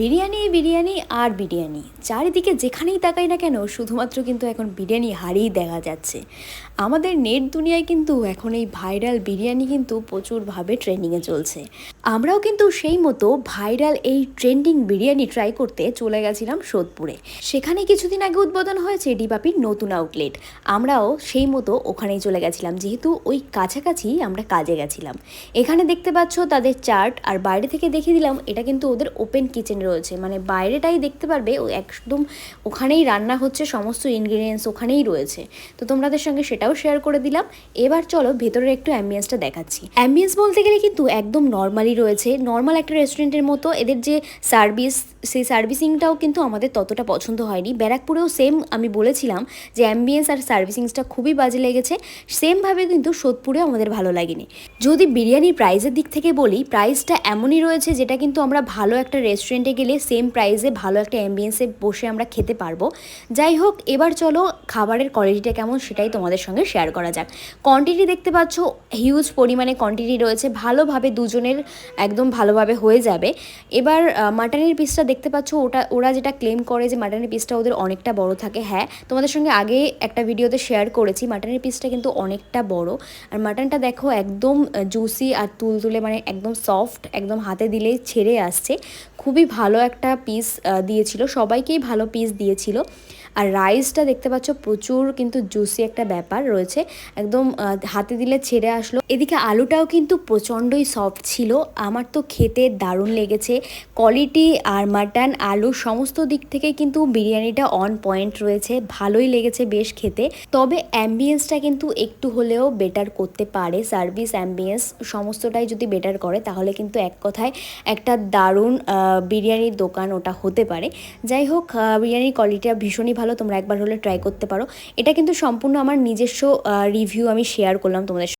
বিরিয়ানি বিরিয়ানি আর বিরিয়ানি, চারিদিকে যেখানেই তাকাই না কেন শুধুমাত্র কিন্তু এখন বিরিয়ানি হাড়িই দেখা যাচ্ছে। আমাদের নেট দুনিয়ায় কিন্তু এখন এই ভাইরাল বিরিয়ানি কিন্তু প্রচুরভাবে ট্রেন্ডিংয়ে চলছে। আমরাও কিন্তু সেই মতো ভাইরাল এই ট্রেন্ডিং বিরিয়ানি ট্রাই করতে চলে গেছিলাম সোদপুরে। সেখানে কিছুদিন আগে উদ্বোধন হয়েছে ডিবাপির নতুন আউটলেট। আমরাও সেই মতো ওখানেই চলে গেছিলাম, যেহেতু ওই কাছাকাছি আমরা কাজে গেছিলাম। এখানে দেখতে পাচ্ছ তাদের চার্ট, আর বাইরে থেকে দেখিয়ে দিলাম এটা কিন্তু ওদের ওপেন কিচেন রয়েছে, মানে বাইরেটাই দেখতে পারবে ও একদম ওখানেই রান্না হচ্ছে, সমস্ত ইনগ্রিডিয়েন্টস ওখানেই রয়েছে। তো তোমাদের সঙ্গে সেটাও শেয়ার করে দিলাম। এবার চলো ভেতরের একটু অ্যাম্বিয়েন্সটা দেখাচ্ছি। অ্যাম্বিয়েন্স বলতে গেলে কিন্তু একদম নর্মালি রয়েছে, নর্মাল একটা রেস্টুরেন্টের মতো। এদের যে সার্ভিস, সেই সার্ভিসিংটাও কিন্তু আমাদের ততটা পছন্দ হয়নি। ব্যারাকপুরেও সেম আমি বলেছিলাম যে অ্যাম্বিয়েন্স আর সার্ভিসিংসটা খুবই বাজে লেগেছে, সেমভাবে কিন্তু সোদপুরেও আমাদের ভালো লাগেনি। যদি বিরিয়ানির প্রাইসের দিক থেকে বলি, প্রাইসটা এমনই রয়েছে যেটা কিন্তু আমরা ভালো একটা রেস্টুরেন্টে গেলে সেম প্রাইসে ভালো একটা অ্যাম্বিয়েন্সে বসে আমরা খেতে পারবো। যাই হোক, এবার চলো খাবারের কোয়ালিটিটা কেমন সেটাই তোমাদের সঙ্গে শেয়ার করা যাক। কোয়ান্টিটি দেখতে পাচ্ছ হিউজ পরিমাণে কোয়ান্টিটি রয়েছে, ভালোভাবে দুজনের একদম ভালোভাবে হয়ে যাবে। এবার মাটনের পিসটা দেখতে পাচ্ছ, ওরা যেটা ক্লেম করে যে মাটনের পিসটা ওদের অনেকটা বড় থাকে। হ্যাঁ, তোমাদের সঙ্গে আগে একটা ভিডিওতে শেয়ার করেছি, মাটনের পিসটা কিন্তু অনেকটা বড়। আর মাটনটা দেখো একদম জুসি আর তুলতুলে, মানে একদম সফট, একদম হাতে দিলেই ছেড়ে আসছে। খুবই ভালো একটা পিস দিয়েছিল, সবাইকেই ভালো পিস দিয়েছিল। আর রাইসটা দেখতে পাচ্ছ প্রচুর কিন্তু জুসি একটা ব্যাপার রয়েছে, একদম হাতে দিলে ছেড়ে আসলো। এদিকে আলুটাও কিন্তু প্রচণ্ডই সফট ছিল, আমার তো খেতে দারুণ লেগেছে। কোয়ালিটি আর মাটন আলু সমস্ত দিক থেকেই কিন্তু বিরিয়ানিটা অন পয়েন্ট রয়েছে, ভালোই লেগেছে বেশ খেতে। তবে অ্যাম্বিয়েন্সটা কিন্তু একটু হলেও বেটার করতে পারে, সার্ভিস অ্যাম্বিয়েন্স সমস্তটাই যদি বেটার করে তাহলে কিন্তু এক কথায় একটা দারুণ বিরিয়ানির দোকান ওটা হতে পারে। যাই হোক, বিরিয়ানির কোয়ালিটিটা ভীষণই ভালো, তোমরা একবার হলে ট্রাই করতে পারো। এটা কিন্তু সম্পূর্ণ আমার নিজস্ব রিভিউ আমি শেয়ার করলাম তোমাদের।